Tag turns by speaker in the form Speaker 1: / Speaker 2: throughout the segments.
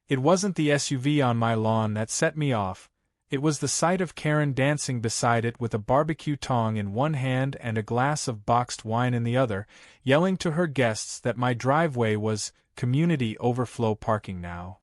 Speaker 1: It wasn't the SUV on my lawn that set me off. It was the sight of Karen dancing beside it with a barbecue tong in one hand and a glass of boxed wine in the other, yelling to her guests that my driveway was community overflow parking now.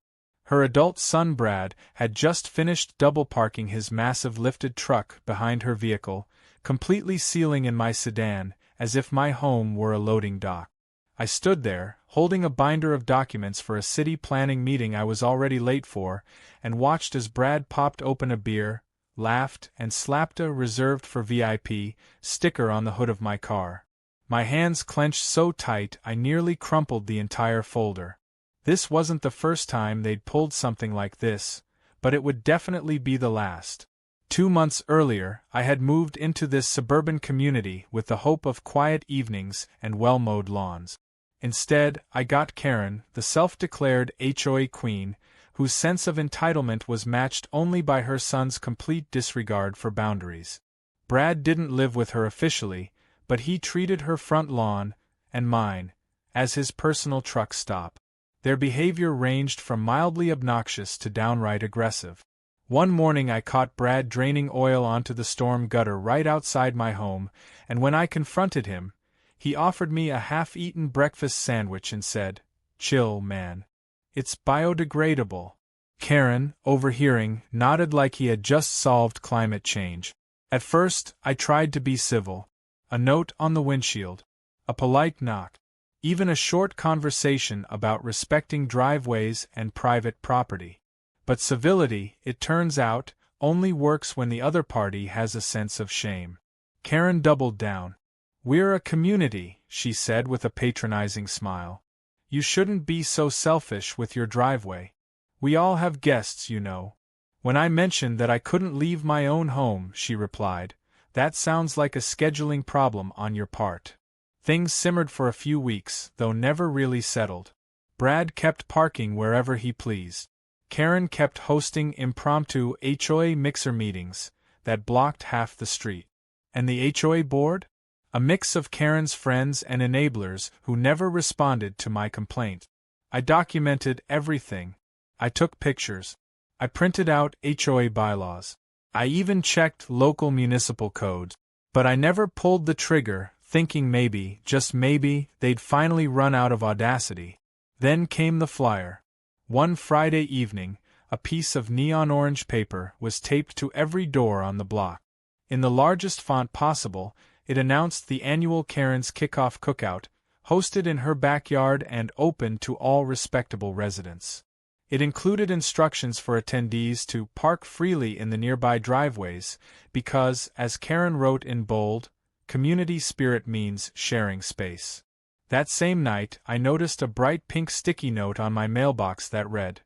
Speaker 1: Her adult son Brad had just finished double parking his massive lifted truck behind her vehicle, completely sealing in my sedan, as if my home were a loading dock. I stood there, holding a binder of documents for a city planning meeting I was already late for, and watched as Brad popped open a beer, laughed, and slapped a "reserved for VIP" sticker on the hood of my car. My hands clenched so tight I nearly crumpled the entire folder. This wasn't the first time they'd pulled something like this, but it would definitely be the last. 2 months earlier, I had moved into this suburban community with the hope of quiet evenings and well-mowed lawns. Instead, I got Karen, the self-declared HOA queen, whose sense of entitlement was matched only by her son's complete disregard for boundaries. Brad didn't live with her officially, but he treated her front lawn, and mine, as his personal truck stop. Their behavior ranged from mildly obnoxious to downright aggressive. One morning I caught Brad draining oil onto the storm gutter right outside my home, and when I confronted him, he offered me a half-eaten breakfast sandwich and said, "Chill, man. It's biodegradable." Karen, overhearing, nodded like he had just solved climate change. At first, I tried to be civil. A note on the windshield. A polite knock. Even a short conversation about respecting driveways and private property. But civility, it turns out, only works when the other party has a sense of shame. Karen doubled down. "We're a community," she said with a patronizing smile. "You shouldn't be so selfish with your driveway. We all have guests, you know." When I mentioned that I couldn't leave my own home, she replied, "That sounds like a scheduling problem on your part." Things simmered for a few weeks, though never really settled. Brad kept parking wherever he pleased. Karen kept hosting impromptu HOA mixer meetings that blocked half the street. And the HOA board? A mix of Karen's friends and enablers who never responded to my complaint. I documented everything. I took pictures. I printed out HOA bylaws. I even checked local municipal codes. But I never pulled the trigger, thinking maybe, just maybe, they'd finally run out of audacity. Then came the flyer. One Friday evening, a piece of neon orange paper was taped to every door on the block. In the largest font possible, it announced the annual Karen's Kickoff Cookout, hosted in her backyard and open to all respectable residents. It included instructions for attendees to park freely in the nearby driveways, because, as Karen wrote in bold, community spirit means sharing space. That same night, I noticed a bright pink sticky note on my mailbox that read,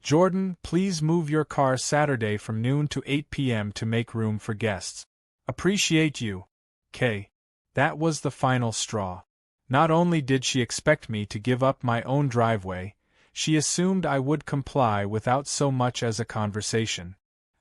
Speaker 1: "Jordan, please move your car Saturday from noon to 8 p.m. to make room for guests. Appreciate you. K." That was the final straw. Not only did she expect me to give up my own driveway, she assumed I would comply without so much as a conversation.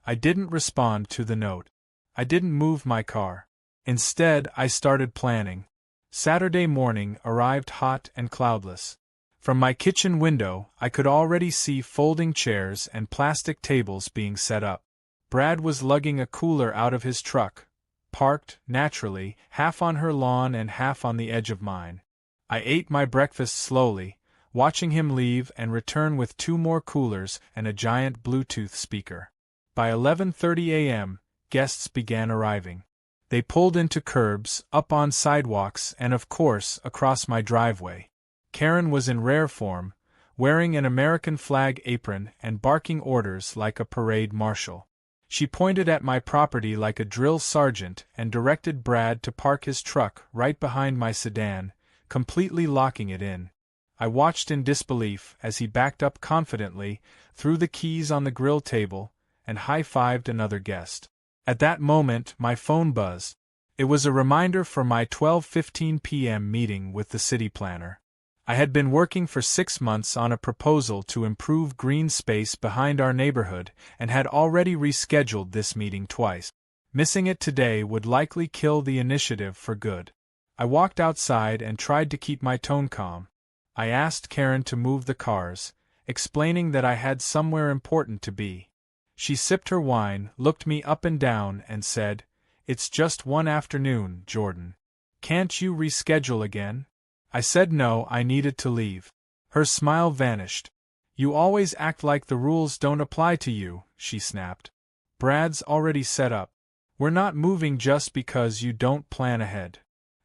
Speaker 1: I didn't respond to the note. I didn't move my car. Instead, I started planning. Saturday morning arrived hot and cloudless. From my kitchen window, I could already see folding chairs and plastic tables being set up. Brad was lugging a cooler out of his truck, parked, naturally, half on her lawn and half on the edge of mine. I ate my breakfast slowly, watching him leave and return with 2 more coolers and a giant Bluetooth speaker. By 11:30 a.m., guests began arriving. They pulled into curbs, up on sidewalks, and of course, across my driveway. Karen was in rare form, wearing an American flag apron and barking orders like a parade marshal. She pointed at my property like a drill sergeant and directed Brad to park his truck right behind my sedan, completely locking it in. I watched in disbelief as he backed up confidently, threw the keys on the grill table, and high-fived another guest. At that moment, my phone buzzed. It was a reminder for my 12:15 p.m. meeting with the city planner. I had been working for 6 months on a proposal to improve green space behind our neighborhood and had already rescheduled this meeting twice. Missing it today would likely kill the initiative for good. I walked outside and tried to keep my tone calm. I asked Karen to move the cars, explaining that I had somewhere important to be. She sipped her wine, looked me up and down, and said, "It's just one afternoon, Jordan. Can't you reschedule again?" I said no, I needed to leave. Her smile vanished. "You always act like the rules don't apply to you," she snapped. "Brad's already set up. We're not moving just because you don't plan ahead."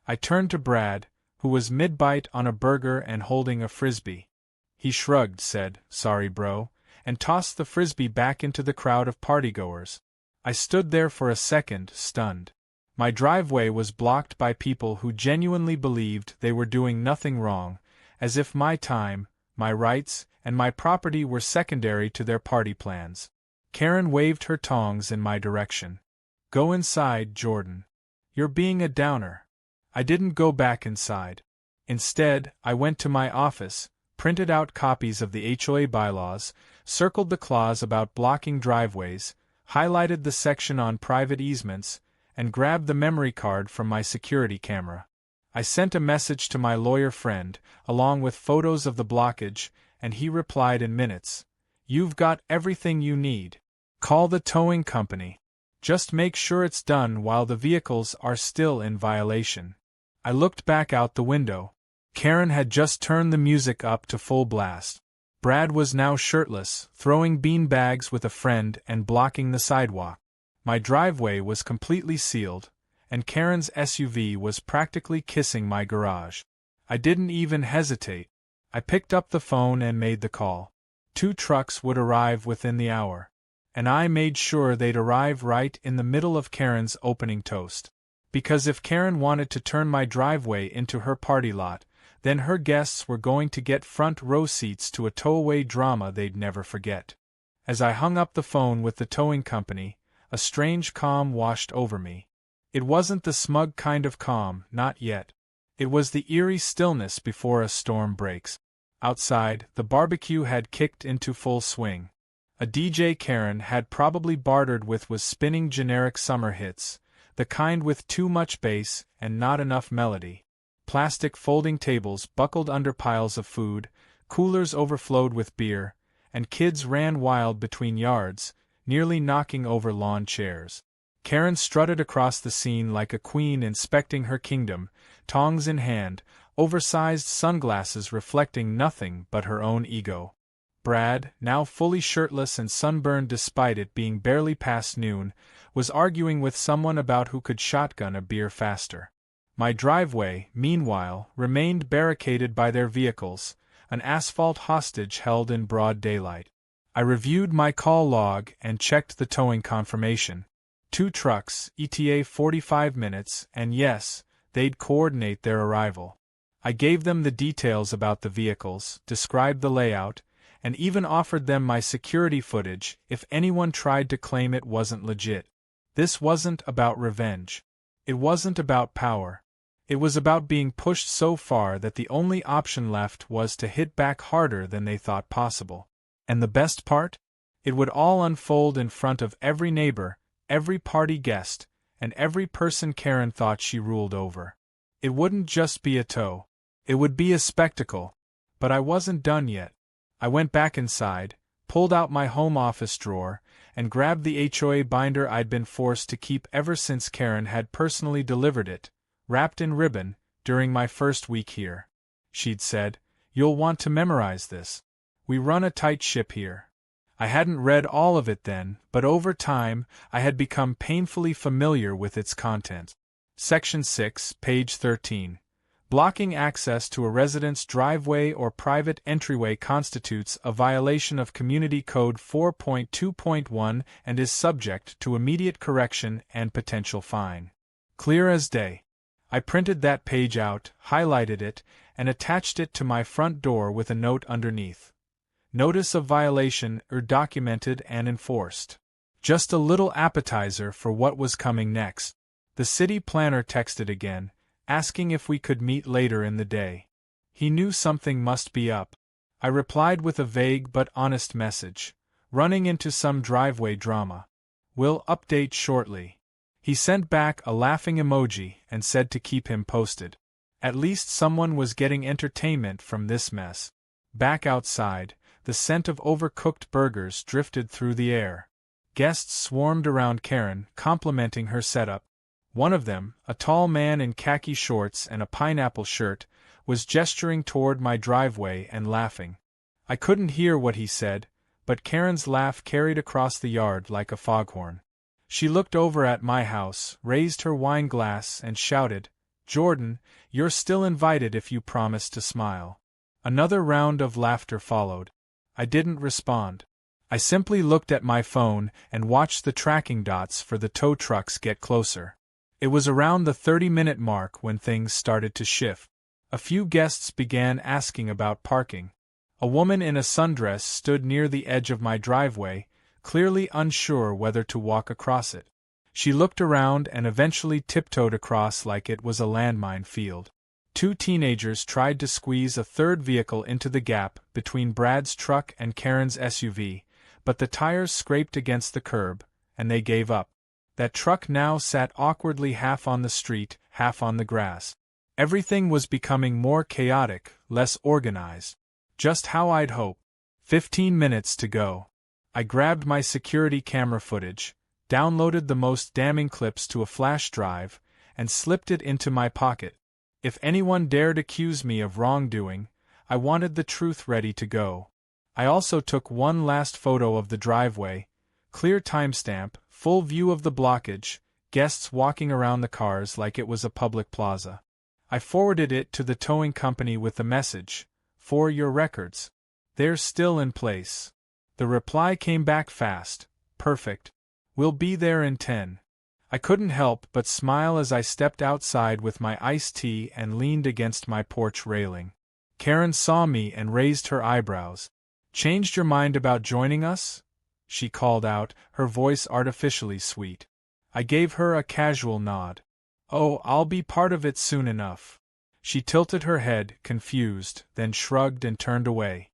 Speaker 1: I turned to Brad, who was mid-bite on a burger and holding a frisbee. He shrugged, said, "Sorry bro," and tossed the frisbee back into the crowd of partygoers. I stood there for a second, stunned. My driveway was blocked by people who genuinely believed they were doing nothing wrong, as if my time, my rights, and my property were secondary to their party plans. Karen waved her tongs in my direction. "Go inside, Jordan. You're being a downer." I didn't go back inside. Instead, I went to my office, printed out copies of the HOA bylaws, circled the clause about blocking driveways, highlighted the section on private easements, and grabbed the memory card from my security camera. I sent a message to my lawyer friend, along with photos of the blockage, and he replied in minutes. "You've got everything you need. Call the towing company. Just make sure it's done while the vehicles are still in violation." I looked back out the window. Karen had just turned the music up to full blast. Brad was now shirtless, throwing bean bags with a friend and blocking the sidewalk. My driveway was completely sealed, and Karen's SUV was practically kissing my garage. I didn't even hesitate. I picked up the phone and made the call. 2 trucks would arrive within the hour, and I made sure they'd arrive right in the middle of Karen's opening toast. Because if Karen wanted to turn my driveway into her party lot, then her guests were going to get front row seats to a towaway drama they'd never forget. As I hung up the phone with the towing company, a strange calm washed over me. It wasn't the smug kind of calm, not yet. It was the eerie stillness before a storm breaks. Outside, the barbecue had kicked into full swing. A DJ Karen had probably bartered with was spinning generic summer hits, the kind with too much bass and not enough melody. Plastic folding tables buckled under piles of food, coolers overflowed with beer, and kids ran wild between yards, nearly knocking over lawn chairs. Karen strutted across the scene like a queen inspecting her kingdom, tongs in hand, oversized sunglasses reflecting nothing but her own ego. Brad, now fully shirtless and sunburned despite it being barely past noon, was arguing with someone about who could shotgun a beer faster. My driveway, meanwhile, remained barricaded by their vehicles, an asphalt hostage held in broad daylight. I reviewed my call log and checked the towing confirmation. 2 trucks, ETA 45 minutes, and yes, they'd coordinate their arrival. I gave them the details about the vehicles, described the layout, and even offered them my security footage if anyone tried to claim it wasn't legit. This wasn't about revenge. It wasn't about power. It was about being pushed so far that the only option left was to hit back harder than they thought possible. And the best part? It would all unfold in front of every neighbor, every party guest, and every person Karen thought she ruled over. It wouldn't just be a tow. It would be a spectacle. But I wasn't done yet. I went back inside, pulled out my home office drawer, and grabbed the HOA binder I'd been forced to keep ever since Karen had personally delivered it, wrapped in ribbon, during my first week here. She'd said, "You'll want to memorize this. We run a tight ship here." I hadn't read all of it then, but over time, I had become painfully familiar with its content. Section 6, page 13. Blocking access to a resident's driveway or private entryway constitutes a violation of Community Code 4.2.1 and is subject to immediate correction and potential fine. Clear as day. I printed that page out, highlighted it, and attached it to my front door with a note underneath. Notice of violation documented and enforced. Just a little appetizer for what was coming next. The city planner texted again, asking if we could meet later in the day. He knew something must be up. I replied with a vague but honest message, running into some driveway drama. "We'll update shortly." He sent back a laughing emoji and said to keep him posted. At least someone was getting entertainment from this mess. Back outside, the scent of overcooked burgers drifted through the air. Guests swarmed around Karen, complimenting her setup. One of them, a tall man in khaki shorts and a pineapple shirt, was gesturing toward my driveway and laughing. I couldn't hear what he said, but Karen's laugh carried across the yard like a foghorn. She looked over at my house, raised her wine glass, and shouted, "Jordan, you're still invited if you promise to smile." Another round of laughter followed. I didn't respond. I simply looked at my phone and watched the tracking dots for the tow trucks get closer. It was around the 30-minute mark when things started to shift. A few guests began asking about parking. A woman in a sundress stood near the edge of my driveway, clearly unsure whether to walk across it. She looked around and eventually tiptoed across like it was a landmine field. Two teenagers tried to squeeze a third vehicle into the gap between Brad's truck and Karen's SUV, but the tires scraped against the curb, and they gave up. That truck now sat awkwardly half on the street, half on the grass. Everything was becoming more chaotic, less organized. Just how I'd hoped. 15 minutes to go. I grabbed my security camera footage, downloaded the most damning clips to a flash drive, and slipped it into my pocket. If anyone dared accuse me of wrongdoing, I wanted the truth ready to go. I also took one last photo of the driveway, clear timestamp, full view of the blockage, guests walking around the cars like it was a public plaza. I forwarded it to the towing company with the message, "For your records. They're still in place." The reply came back fast, "Perfect. We'll be there in 10. I couldn't help but smile as I stepped outside with my iced tea and leaned against my porch railing. Karen saw me and raised her eyebrows. "Changed your mind about joining us?" she called out, her voice artificially sweet. I gave her a casual nod. "Oh, I'll be part of it soon enough." She tilted her head, confused, then shrugged and turned away.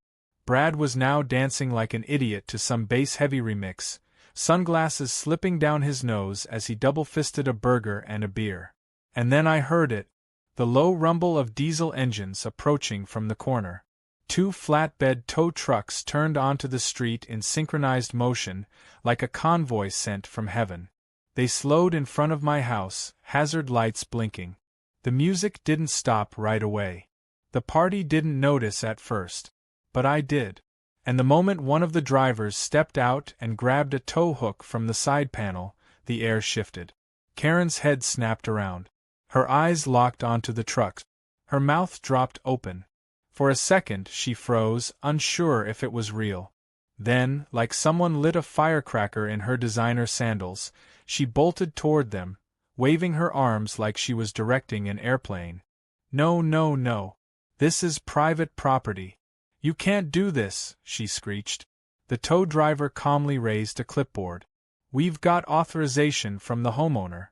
Speaker 1: Brad was now dancing like an idiot to some bass-heavy remix, sunglasses slipping down his nose as he double-fisted a burger and a beer. And then I heard it, the low rumble of diesel engines approaching from the corner. Two flatbed tow trucks turned onto the street in synchronized motion, like a convoy sent from heaven. They slowed in front of my house, hazard lights blinking. The music didn't stop right away. The party didn't notice at first. But I did. And the moment one of the drivers stepped out and grabbed a tow hook from the side panel, the air shifted. Karen's head snapped around. Her eyes locked onto the trucks. Her mouth dropped open. For a second she froze, unsure if it was real. Then, like someone lit a firecracker in her designer sandals, she bolted toward them, waving her arms like she was directing an airplane. "No, no, no. This is private property. You can't do this," she screeched. The tow driver calmly raised a clipboard. "We've got authorization from the homeowner.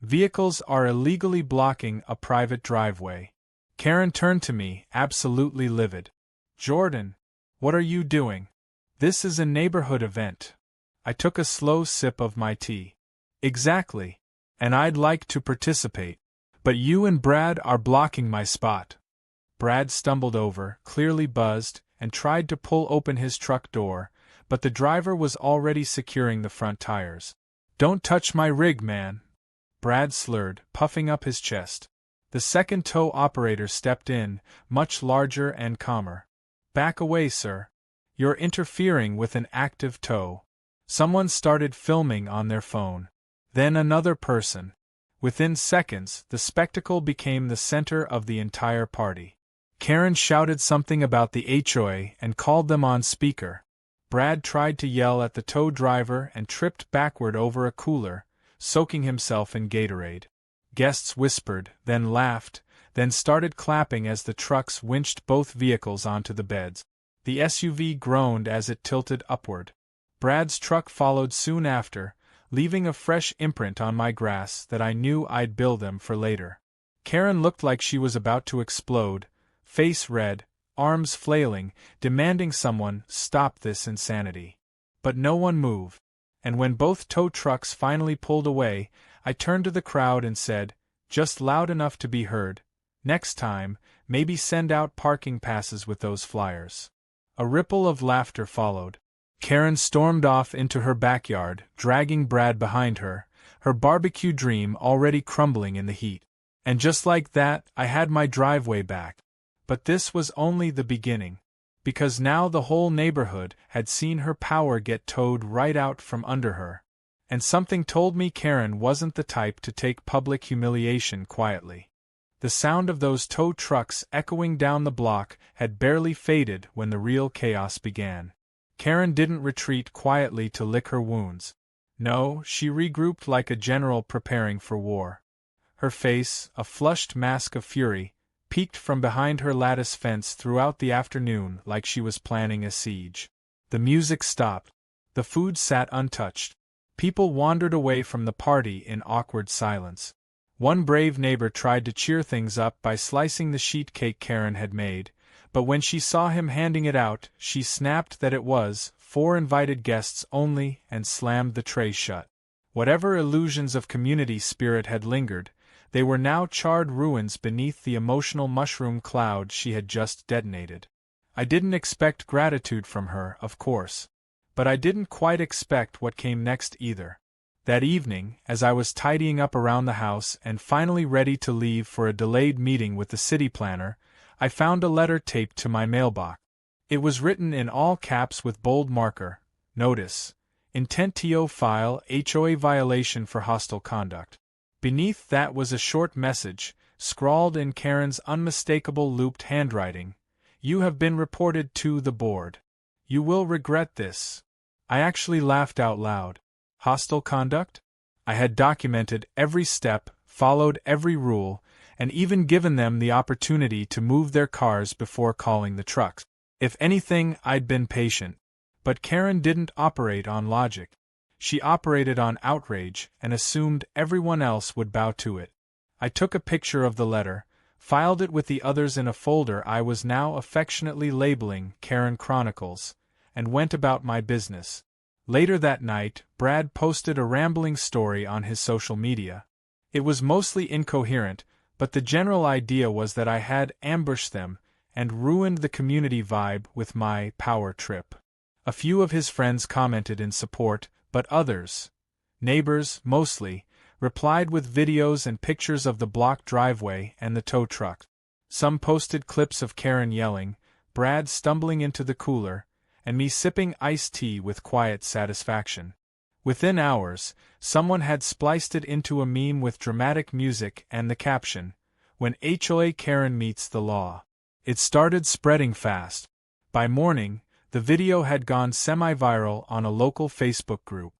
Speaker 1: Vehicles are illegally blocking a private driveway." Karen turned to me, absolutely livid. "Jordan, what are you doing? This is a neighborhood event." I took a slow sip of my tea. "Exactly. And I'd like to participate. But you and Brad are blocking my spot." Brad stumbled over, clearly buzzed, and tried to pull open his truck door, but the driver was already securing the front tires. "Don't touch my rig, man," Brad slurred, puffing up his chest. The second tow operator stepped in, much larger and calmer. "Back away, sir. You're interfering with an active tow." Someone started filming on their phone. Then another person. Within seconds, the spectacle became the center of the entire party. Karen shouted something about the HOA and called them on speaker. Brad tried to yell at the tow driver and tripped backward over a cooler, soaking himself in Gatorade. Guests whispered, then laughed, then started clapping as the trucks winched both vehicles onto the beds. The SUV groaned as it tilted upward. Brad's truck followed soon after, leaving a fresh imprint on my grass that I knew I'd bill them for later. Karen looked like she was about to explode, face red, arms flailing, demanding someone stop this insanity. But no one moved. And when both tow trucks finally pulled away, I turned to the crowd and said, just loud enough to be heard, "Next time, maybe send out parking passes with those flyers." A ripple of laughter followed. Karen stormed off into her backyard, dragging Brad behind her, her barbecue dream already crumbling in the heat. And just like that, I had my driveway back. But this was only the beginning. Because now the whole neighborhood had seen her power get towed right out from under her. And something told me Karen wasn't the type to take public humiliation quietly. The sound of those tow trucks echoing down the block had barely faded when the real chaos began. Karen didn't retreat quietly to lick her wounds. No, she regrouped like a general preparing for war. Her face, a flushed mask of fury, peeked from behind her lattice fence throughout the afternoon like she was planning a siege. The music stopped. The food sat untouched. People wandered away from the party in awkward silence. One brave neighbor tried to cheer things up by slicing the sheet cake Karen had made, but when she saw him handing it out, she snapped that it was for invited guests only and slammed the tray shut. Whatever illusions of community spirit had lingered, they were now charred ruins beneath the emotional mushroom cloud she had just detonated. I didn't expect gratitude from her, of course. But I didn't quite expect what came next either. That evening, as I was tidying up around the house and finally ready to leave for a delayed meeting with the city planner, I found a letter taped to my mailbox. It was written in all caps with bold marker, "Notice. Intent to file HOA violation for hostile conduct." Beneath that was a short message, scrawled in Karen's unmistakable looped handwriting. "You have been reported to the board. You will regret this." I actually laughed out loud. Hostile conduct? I had documented every step, followed every rule, and even given them the opportunity to move their cars before calling the trucks. If anything, I'd been patient. But Karen didn't operate on logic. She operated on outrage and assumed everyone else would bow to it. I took a picture of the letter, filed it with the others in a folder I was now affectionately labeling Karen Chronicles, and went about my business. Later that night, Brad posted a rambling story on his social media. It was mostly incoherent, but the general idea was that I had ambushed them and ruined the community vibe with my power trip. A few of his friends commented in support, but others, neighbors mostly, replied with videos and pictures of the blocked driveway and the tow truck. Some posted clips of Karen yelling, Brad stumbling into the cooler, and me sipping iced tea with quiet satisfaction. Within hours, someone had spliced it into a meme with dramatic music and the caption, "When HOA Karen meets the law." It started spreading fast. By morning, the video had gone semi-viral on a local Facebook group.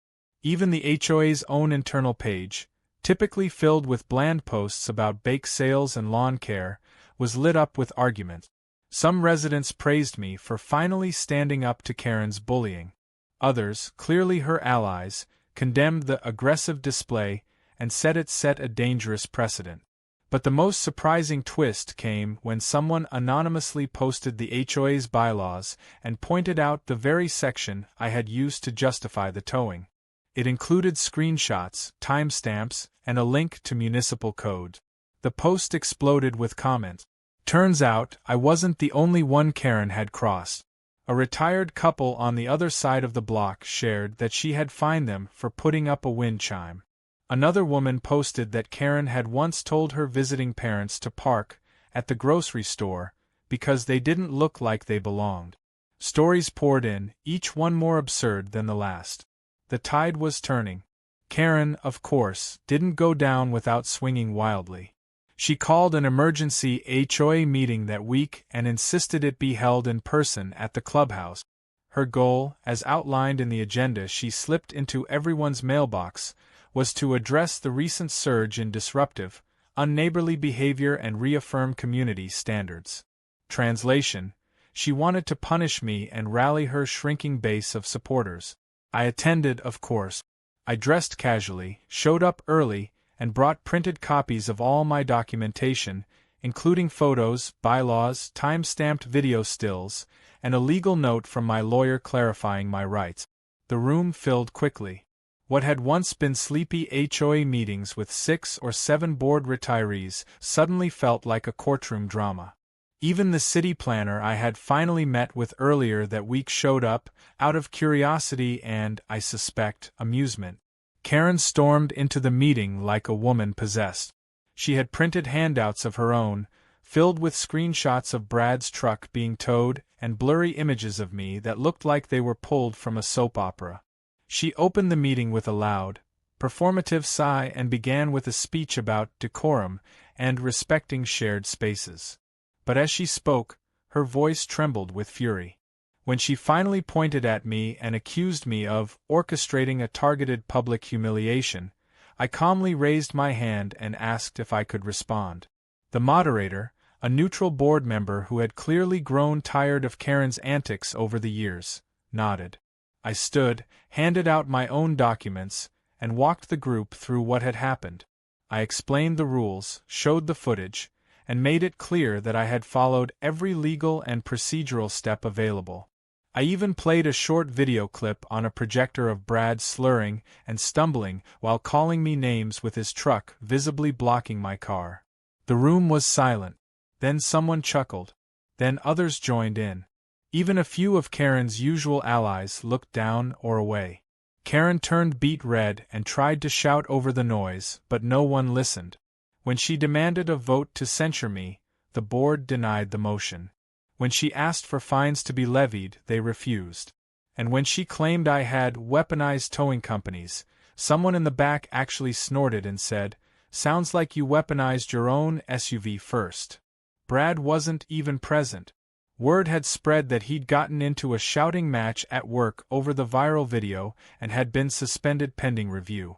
Speaker 1: Even the HOA's own internal page, typically filled with bland posts about bake sales and lawn care, was lit up with argument. Some residents praised me for finally standing up to Karen's bullying. Others, clearly her allies, condemned the aggressive display and said it set a dangerous precedent. But the most surprising twist came when someone anonymously posted the HOA's bylaws and pointed out the very section I had used to justify the towing. It included screenshots, timestamps, and a link to municipal code. The post exploded with comments. Turns out, I wasn't the only one Karen had crossed. A retired couple on the other side of the block shared that she had fined them for putting up a wind chime. Another woman posted that Karen had once told her visiting parents to park at the grocery store because they didn't look like they belonged. Stories poured in, each one more absurd than the last. The tide was turning. Karen, of course, didn't go down without swinging wildly. She called an emergency HOA meeting that week and insisted it be held in person at the clubhouse. Her goal, as outlined in the agenda she slipped into everyone's mailbox, was to address the recent surge in disruptive, unneighborly behavior and reaffirm community standards. Translation: she wanted to punish me and rally her shrinking base of supporters. I attended, of course. I dressed casually, showed up early, and brought printed copies of all my documentation, including photos, bylaws, time-stamped video stills, and a legal note from my lawyer clarifying my rights. The room filled quickly. What had once been sleepy HOA meetings with 6 or 7 board retirees suddenly felt like a courtroom drama. Even the city planner I had finally met with earlier that week showed up, out of curiosity and, I suspect, amusement. Karen stormed into the meeting like a woman possessed. She had printed handouts of her own, filled with screenshots of Brad's truck being towed and blurry images of me that looked like they were pulled from a soap opera. She opened the meeting with a loud, performative sigh and began with a speech about decorum and respecting shared spaces. But as she spoke, her voice trembled with fury. When she finally pointed at me and accused me of orchestrating a targeted public humiliation, I calmly raised my hand and asked if I could respond. The moderator, a neutral board member who had clearly grown tired of Karen's antics over the years, nodded. I stood, handed out my own documents, and walked the group through what had happened. I explained the rules, showed the footage, and made it clear that I had followed every legal and procedural step available. I even played a short video clip on a projector of Brad slurring and stumbling while calling me names with his truck visibly blocking my car. The room was silent. Then someone chuckled. Then others joined in. Even a few of Karen's usual allies looked down or away. Karen turned beet red and tried to shout over the noise, but no one listened. When she demanded a vote to censure me, the board denied the motion. When she asked for fines to be levied, they refused. And when she claimed I had weaponized towing companies, someone in the back actually snorted and said, "Sounds like you weaponized your own SUV first." Brad wasn't even present. Word had spread that he'd gotten into a shouting match at work over the viral video and had been suspended pending review.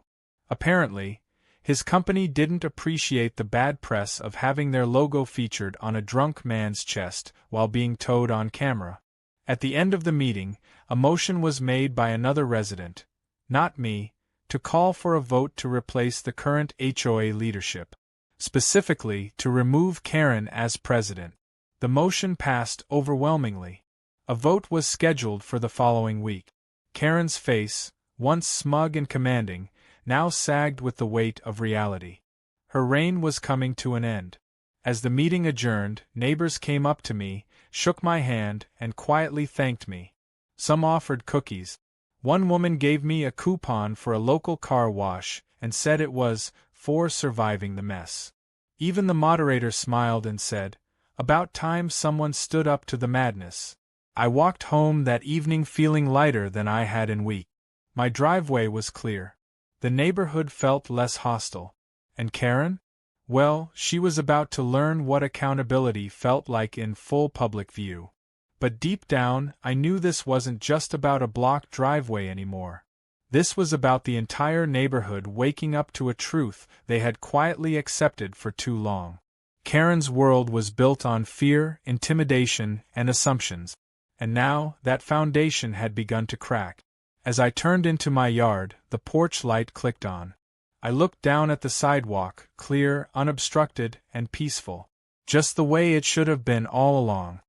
Speaker 1: Apparently, his company didn't appreciate the bad press of having their logo featured on a drunk man's chest while being towed on camera. At the end of the meeting, a motion was made by another resident, not me, to call for a vote to replace the current HOA leadership. Specifically, to remove Karen as president. The motion passed overwhelmingly. A vote was scheduled for the following week. Karen's face, once smug and commanding, now sagged with the weight of reality. Her reign was coming to an end. As the meeting adjourned, neighbors came up to me, shook my hand, and quietly thanked me. Some offered cookies. One woman gave me a coupon for a local car wash and said it was for surviving the mess. Even the moderator smiled and said, "About time someone stood up to the madness." I walked home that evening feeling lighter than I had in weeks. My driveway was clear. The neighborhood felt less hostile. And Karen? Well, she was about to learn what accountability felt like in full public view. But deep down, I knew this wasn't just about a blocked driveway anymore. This was about the entire neighborhood waking up to a truth they had quietly accepted for too long. Karen's world was built on fear, intimidation, and assumptions. And now, that foundation had begun to crack. As I turned into my yard, the porch light clicked on. I looked down at the sidewalk, clear, unobstructed, and peaceful. Just the way it should have been all along.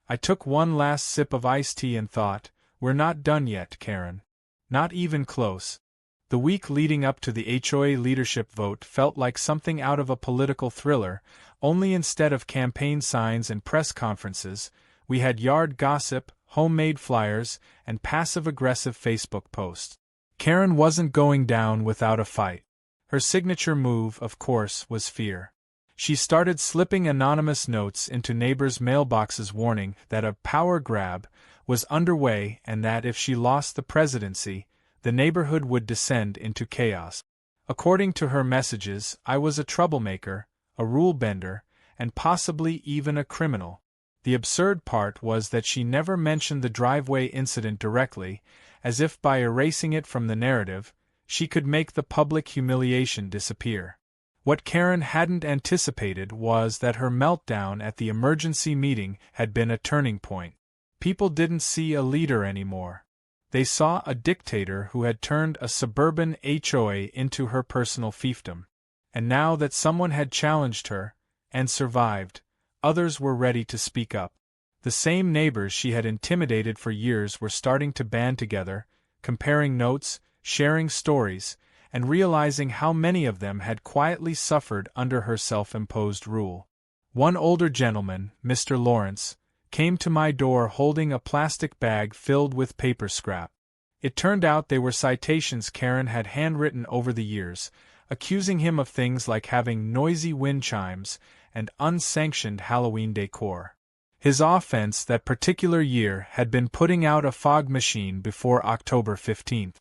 Speaker 1: I took one last sip of iced tea and thought, we're not done yet, Karen. Not even close. The week leading up to the HOA leadership vote felt like something out of a political thriller, only instead of campaign signs and press conferences, we had yard gossip, homemade flyers, and passive-aggressive Facebook posts. Karen wasn't going down without a fight. Her signature move, of course, was fear. She started slipping anonymous notes into neighbors' mailboxes warning that a power grab was underway and that if she lost the presidency, the neighborhood would descend into chaos. According to her messages, I was a troublemaker, a rule-bender, and possibly even a criminal. The absurd part was that she never mentioned the driveway incident directly, as if by erasing it from the narrative, she could make the public humiliation disappear. What Karen hadn't anticipated was that her meltdown at the emergency meeting had been a turning point. People didn't see a leader anymore. They saw a dictator who had turned a suburban HOA into her personal fiefdom. And now that someone had challenged her, and survived, others were ready to speak up. The same neighbors she had intimidated for years were starting to band together, comparing notes, sharing stories, and realizing how many of them had quietly suffered under her self-imposed rule. One older gentleman, Mr. Lawrence, came to my door holding a plastic bag filled with paper scrap. It turned out they were citations Karen had handwritten over the years, accusing him of things like having noisy wind chimes and unsanctioned Halloween decor. His offense that particular year had been putting out a fog machine before October 15th.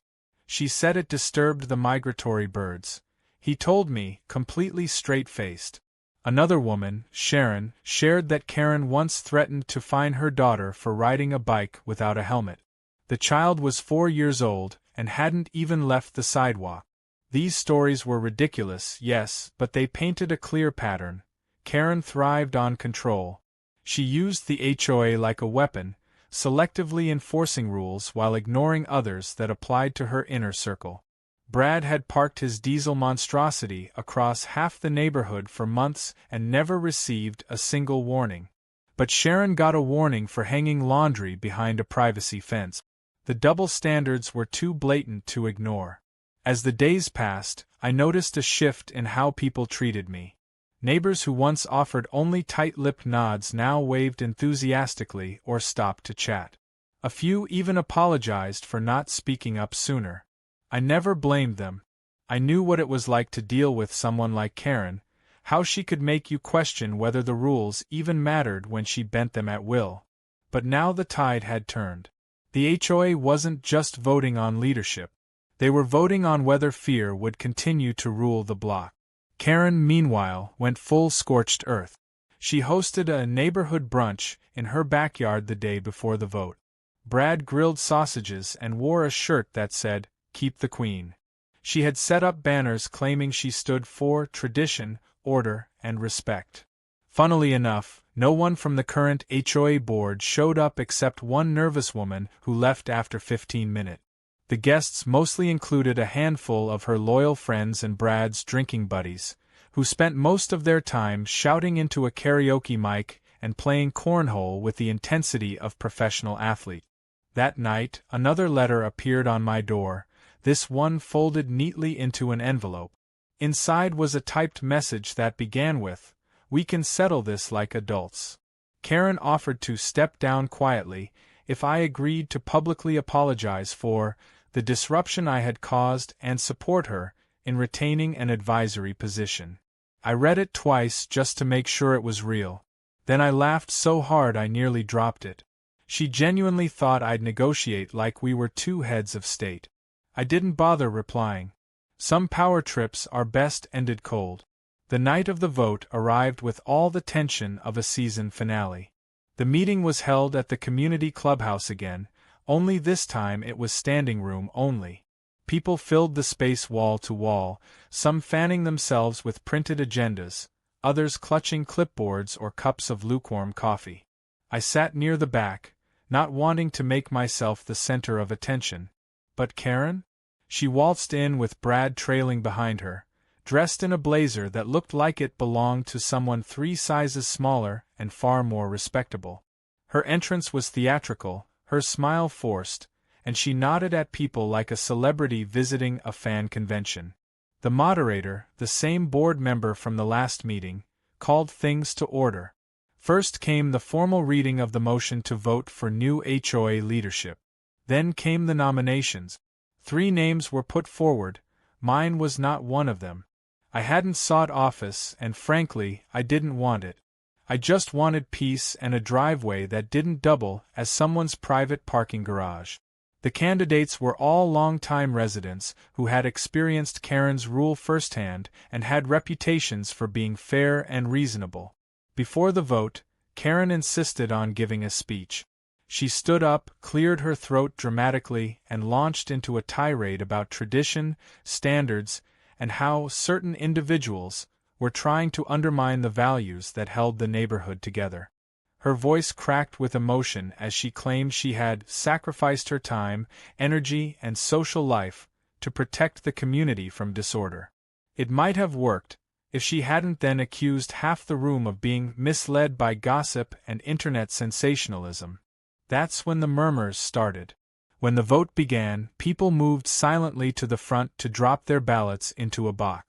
Speaker 1: She said it disturbed the migratory birds. He told me, completely straight-faced. Another woman, Sharon, shared that Karen once threatened to fine her daughter for riding a bike without a helmet. The child was 4 years old and hadn't even left the sidewalk. These stories were ridiculous, yes, but they painted a clear pattern. Karen thrived on control. She used the HOA like a weapon, selectively enforcing rules while ignoring others that applied to her inner circle. Brad had parked his diesel monstrosity across half the neighborhood for months and never received a single warning. But Sharon got a warning for hanging laundry behind a privacy fence. The double standards were too blatant to ignore. As the days passed, I noticed a shift in how people treated me. Neighbors who once offered only tight-lipped nods now waved enthusiastically or stopped to chat. A few even apologized for not speaking up sooner. I never blamed them. I knew what it was like to deal with someone like Karen, how she could make you question whether the rules even mattered when she bent them at will. But now the tide had turned. The HOA wasn't just voting on leadership. They were voting on whether fear would continue to rule the block. Karen, meanwhile, went full scorched earth. She hosted a neighborhood brunch in her backyard the day before the vote. Brad grilled sausages and wore a shirt that said, "Keep the Queen." She had set up banners claiming she stood for tradition, order, and respect. Funnily enough, no one from the current HOA board showed up except one nervous woman who left after 15 minutes. The guests mostly included a handful of her loyal friends and Brad's drinking buddies, who spent most of their time shouting into a karaoke mic and playing cornhole with the intensity of professional athletes. That night, another letter appeared on my door, this one folded neatly into an envelope. Inside was a typed message that began with, "We can settle this like adults." Karen offered to step down quietly if I agreed to publicly apologize for the disruption I had caused and support her in retaining an advisory position. I read it twice just to make sure it was real. Then I laughed so hard I nearly dropped it. She genuinely thought I'd negotiate like we were two heads of state. I didn't bother replying. Some power trips are best ended cold. The night of the vote arrived with all the tension of a season finale. The meeting was held at the community clubhouse again, only this time it was standing room only. People filled the space wall to wall, some fanning themselves with printed agendas, others clutching clipboards or cups of lukewarm coffee. I sat near the back, not wanting to make myself the center of attention. But Karen? She waltzed in with Brad trailing behind her, dressed in a blazer that looked like it belonged to someone 3 sizes smaller and far more respectable. Her entrance was theatrical, her smile forced, and she nodded at people like a celebrity visiting a fan convention. The moderator, the same board member from the last meeting, called things to order. First came the formal reading of the motion to vote for new HOA leadership. Then came the nominations. 3 names were put forward, mine was not one of them. I hadn't sought office and frankly, I didn't want it. I just wanted peace and a driveway that didn't double as someone's private parking garage. The candidates were all long-time residents who had experienced Karen's rule firsthand and had reputations for being fair and reasonable. Before the vote, Karen insisted on giving a speech. She stood up, cleared her throat dramatically, and launched into a tirade about tradition, standards, and how certain individuals were trying to undermine the values that held the neighborhood together. Her voice cracked with emotion as she claimed she had sacrificed her time, energy, and social life to protect the community from disorder. It might have worked if she hadn't then accused half the room of being misled by gossip and internet sensationalism. That's when the murmurs started. When the vote began, people moved silently to the front to drop their ballots into a box.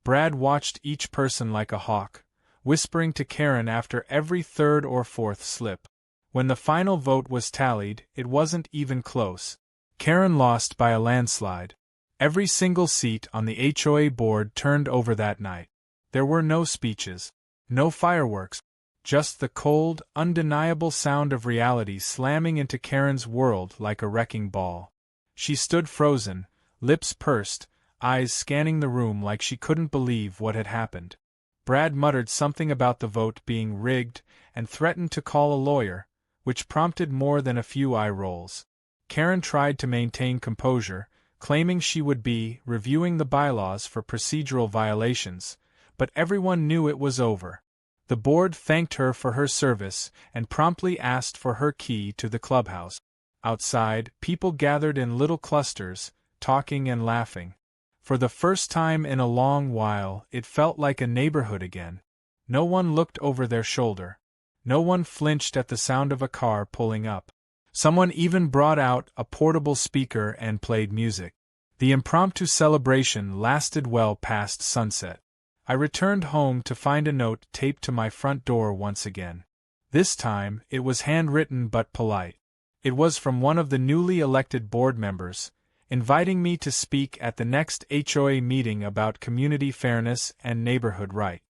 Speaker 1: Brad watched each person like a hawk, whispering to Karen after every third or fourth slip. When the final vote was tallied, it wasn't even close. Karen lost by a landslide. Every single seat on the HOA board turned over that night. There were no speeches, no fireworks, just the cold, undeniable sound of reality slamming into Karen's world like a wrecking ball. She stood frozen, lips pursed, eyes scanning the room like she couldn't believe what had happened. Brad muttered something about the vote being rigged and threatened to call a lawyer, which prompted more than a few eye rolls. Karen tried to maintain composure, claiming she would be reviewing the bylaws for procedural violations, but everyone knew it was over. The board thanked her for her service and promptly asked for her key to the clubhouse. Outside, people gathered in little clusters, talking and laughing. For the first time in a long while, it felt like a neighborhood again. No one looked over their shoulder. No one flinched at the sound of a car pulling up. Someone even brought out a portable speaker and played music. The impromptu celebration lasted well past sunset. I returned home to find a note taped to my front door once again. This time, it was handwritten but polite. It was from one of the newly elected board members, inviting me to speak at the next HOA meeting about community fairness and neighborhood right.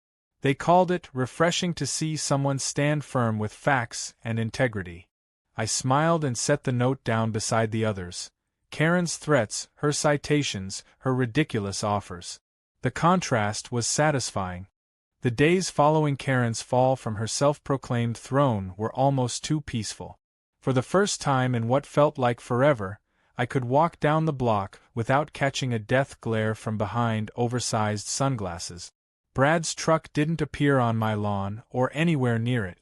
Speaker 1: They called it refreshing to see someone stand firm with facts and integrity. I smiled and set the note down beside the others. Karen's threats, her citations, her ridiculous offers. The contrast was satisfying. The days following Karen's fall from her self-proclaimed throne were almost too peaceful. For the first time in what felt like forever, I could walk down the block without catching a death glare from behind oversized sunglasses. Brad's truck didn't appear on my lawn or anywhere near it.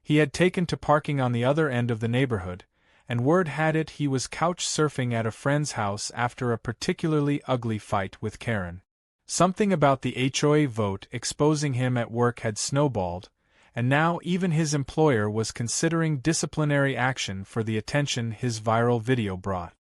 Speaker 1: He had taken to parking on the other end of the neighborhood, and word had it he was couch surfing at a friend's house after a particularly ugly fight with Karen. Something about the HOA vote exposing him at work had snowballed, and now even his employer was considering disciplinary action for the attention his viral video brought.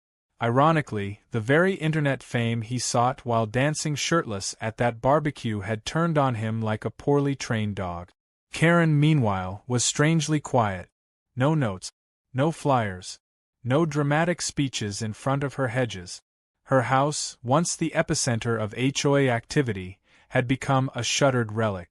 Speaker 1: Ironically, the very internet fame he sought while dancing shirtless at that barbecue had turned on him like a poorly trained dog. Karen, meanwhile, was strangely quiet. No notes, no flyers, no dramatic speeches in front of her hedges. Her house, once the epicenter of HOA activity, had become a shuttered relic.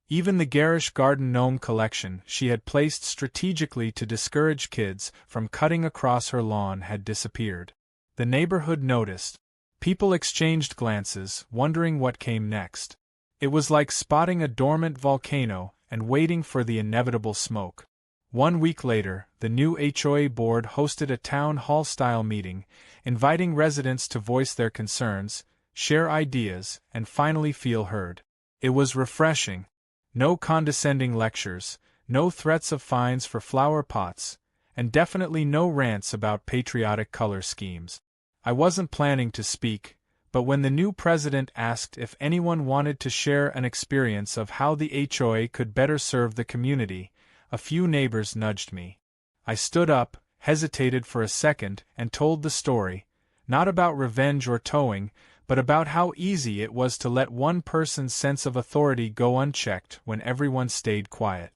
Speaker 1: Even the garish garden gnome collection she had placed strategically to discourage kids from cutting across her lawn had disappeared. The neighborhood noticed. People exchanged glances, wondering what came next. It was like spotting a dormant volcano and waiting for the inevitable smoke. 1 week later, the new HOA board hosted a town hall-style meeting, inviting residents to voice their concerns, share ideas, and finally feel heard. It was refreshing. No condescending lectures, no threats of fines for flower pots, and definitely no rants about patriotic color schemes. I wasn't planning to speak, but when the new president asked if anyone wanted to share an experience of how the HOA could better serve the community, a few neighbors nudged me. I stood up, hesitated for a second, and told the story, not about revenge or towing, but about how easy it was to let one person's sense of authority go unchecked when everyone stayed quiet.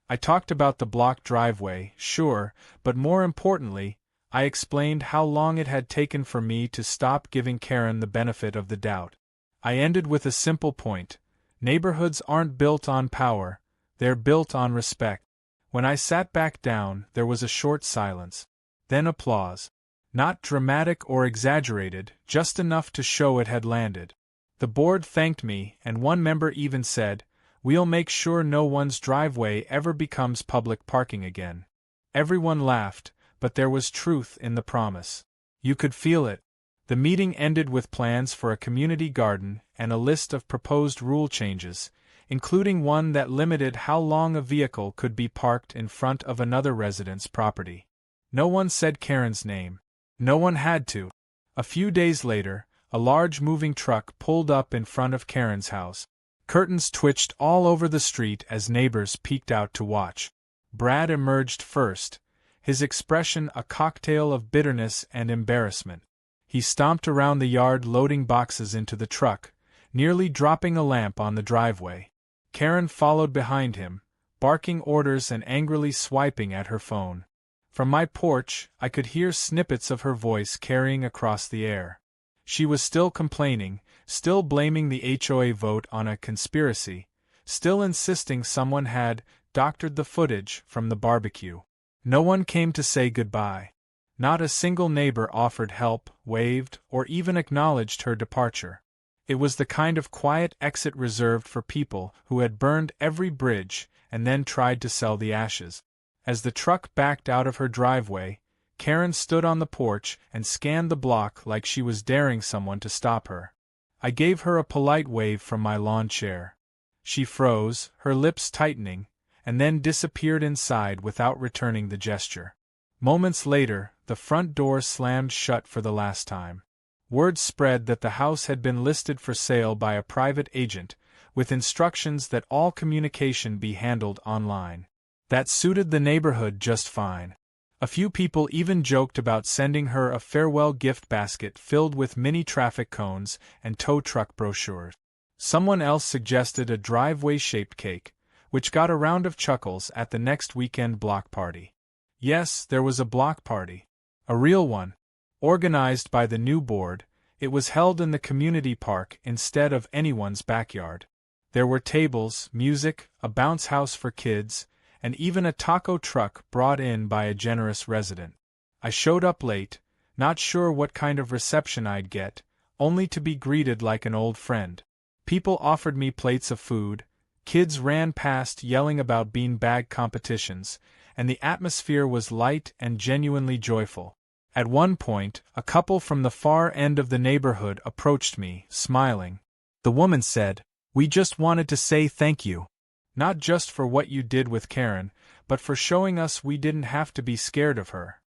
Speaker 1: I talked about the block driveway, sure, but more importantly, I explained how long it had taken for me to stop giving Karen the benefit of the doubt. I ended with a simple point: neighborhoods aren't built on power, they're built on respect. When I sat back down, there was a short silence. Then applause. Not dramatic or exaggerated, just enough to show it had landed. The board thanked me, and one member even said, "We'll make sure no one's driveway ever becomes public parking again." Everyone laughed, but there was truth in the promise. You could feel it. The meeting ended with plans for a community garden and a list of proposed rule changes, including one that limited how long a vehicle could be parked in front of another resident's property. No one said Karen's name. No one had to. A few days later, a large moving truck pulled up in front of Karen's house. Curtains twitched all over the street as neighbors peeked out to watch. Brad emerged first, his expression a cocktail of bitterness and embarrassment. He stomped around the yard loading boxes into the truck, nearly dropping a lamp on the driveway. Karen followed behind him, barking orders and angrily swiping at her phone. From my porch, I could hear snippets of her voice carrying across the air. She was still complaining, still blaming the HOA vote on a conspiracy, still insisting someone had doctored the footage from the barbecue. No one came to say goodbye. Not a single neighbor offered help, waved, or even acknowledged her departure. It was the kind of quiet exit reserved for people who had burned every bridge and then tried to sell the ashes. As the truck backed out of her driveway, Karen stood on the porch and scanned the block like she was daring someone to stop her. I gave her a polite wave from my lawn chair. She froze, her lips tightening, and then disappeared inside without returning the gesture. Moments later, the front door slammed shut for the last time. Word spread that the house had been listed for sale by a private agent, with instructions that all communication be handled online. That suited the neighborhood just fine. A few people even joked about sending her a farewell gift basket filled with mini traffic cones and tow truck brochures. Someone else suggested a driveway-shaped cake, which got a round of chuckles at the next weekend block party. Yes, there was a block party. A real one. Organized by the new board, it was held in the community park instead of anyone's backyard. There were tables, music, a bounce house for kids, and even a taco truck brought in by a generous resident. I showed up late, not sure what kind of reception I'd get, only to be greeted like an old friend. People offered me plates of food, kids ran past yelling about beanbag competitions, and the atmosphere was light and genuinely joyful. At one point, a couple from the far end of the neighborhood approached me, smiling. The woman said, "We just wanted to say thank you. Not just for what you did with Karen, but for showing us we didn't have to be scared of her."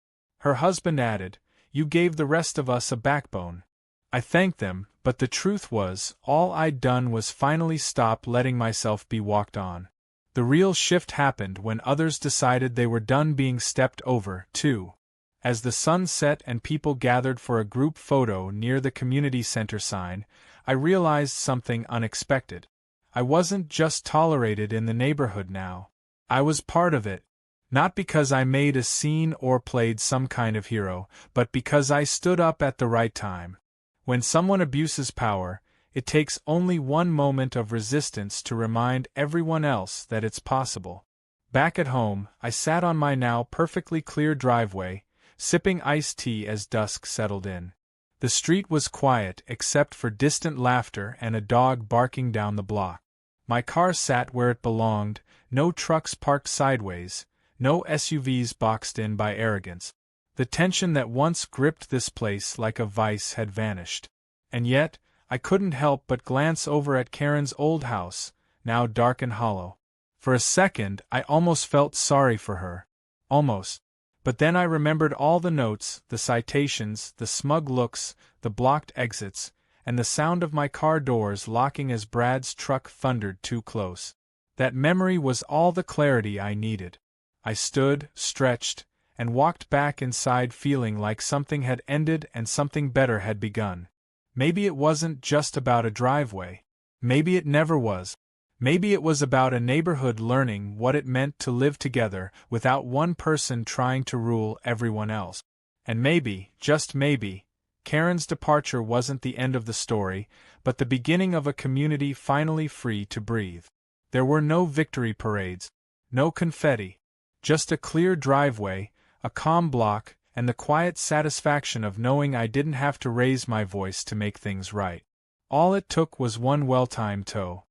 Speaker 1: Her husband added, "You gave the rest of us a backbone." I thanked them, but the truth was, all I'd done was finally stop letting myself be walked on. The real shift happened when others decided they were done being stepped over, too. As the sun set and people gathered for a group photo near the community center sign, I realized something unexpected. I wasn't just tolerated in the neighborhood now. I was part of it. Not because I made a scene or played some kind of hero, but because I stood up at the right time. When someone abuses power, it takes only one moment of resistance to remind everyone else that it's possible. Back at home, I sat on my now perfectly clear driveway, sipping iced tea as dusk settled in. The street was quiet except for distant laughter and a dog barking down the block. My car sat where it belonged, no trucks parked sideways, no SUVs boxed in by arrogance. The tension that once gripped this place like a vice had vanished. And yet, I couldn't help but glance over at Karen's old house, now dark and hollow. For a second, I almost felt sorry for her. Almost. But then I remembered all the notes, the citations, the smug looks, the blocked exits, and the sound of my car doors locking as Brad's truck thundered too close. That memory was all the clarity I needed. I stood, stretched, and walked back inside feeling like something had ended and something better had begun. Maybe it wasn't just about a driveway. Maybe it never was. Maybe it was about a neighborhood learning what it meant to live together without one person trying to rule everyone else. And maybe, just maybe, Karen's departure wasn't the end of the story, but the beginning of a community finally free to breathe. There were no victory parades, no confetti, just a clear driveway, a calm block, and the quiet satisfaction of knowing I didn't have to raise my voice to make things right. All it took was one well-timed tow.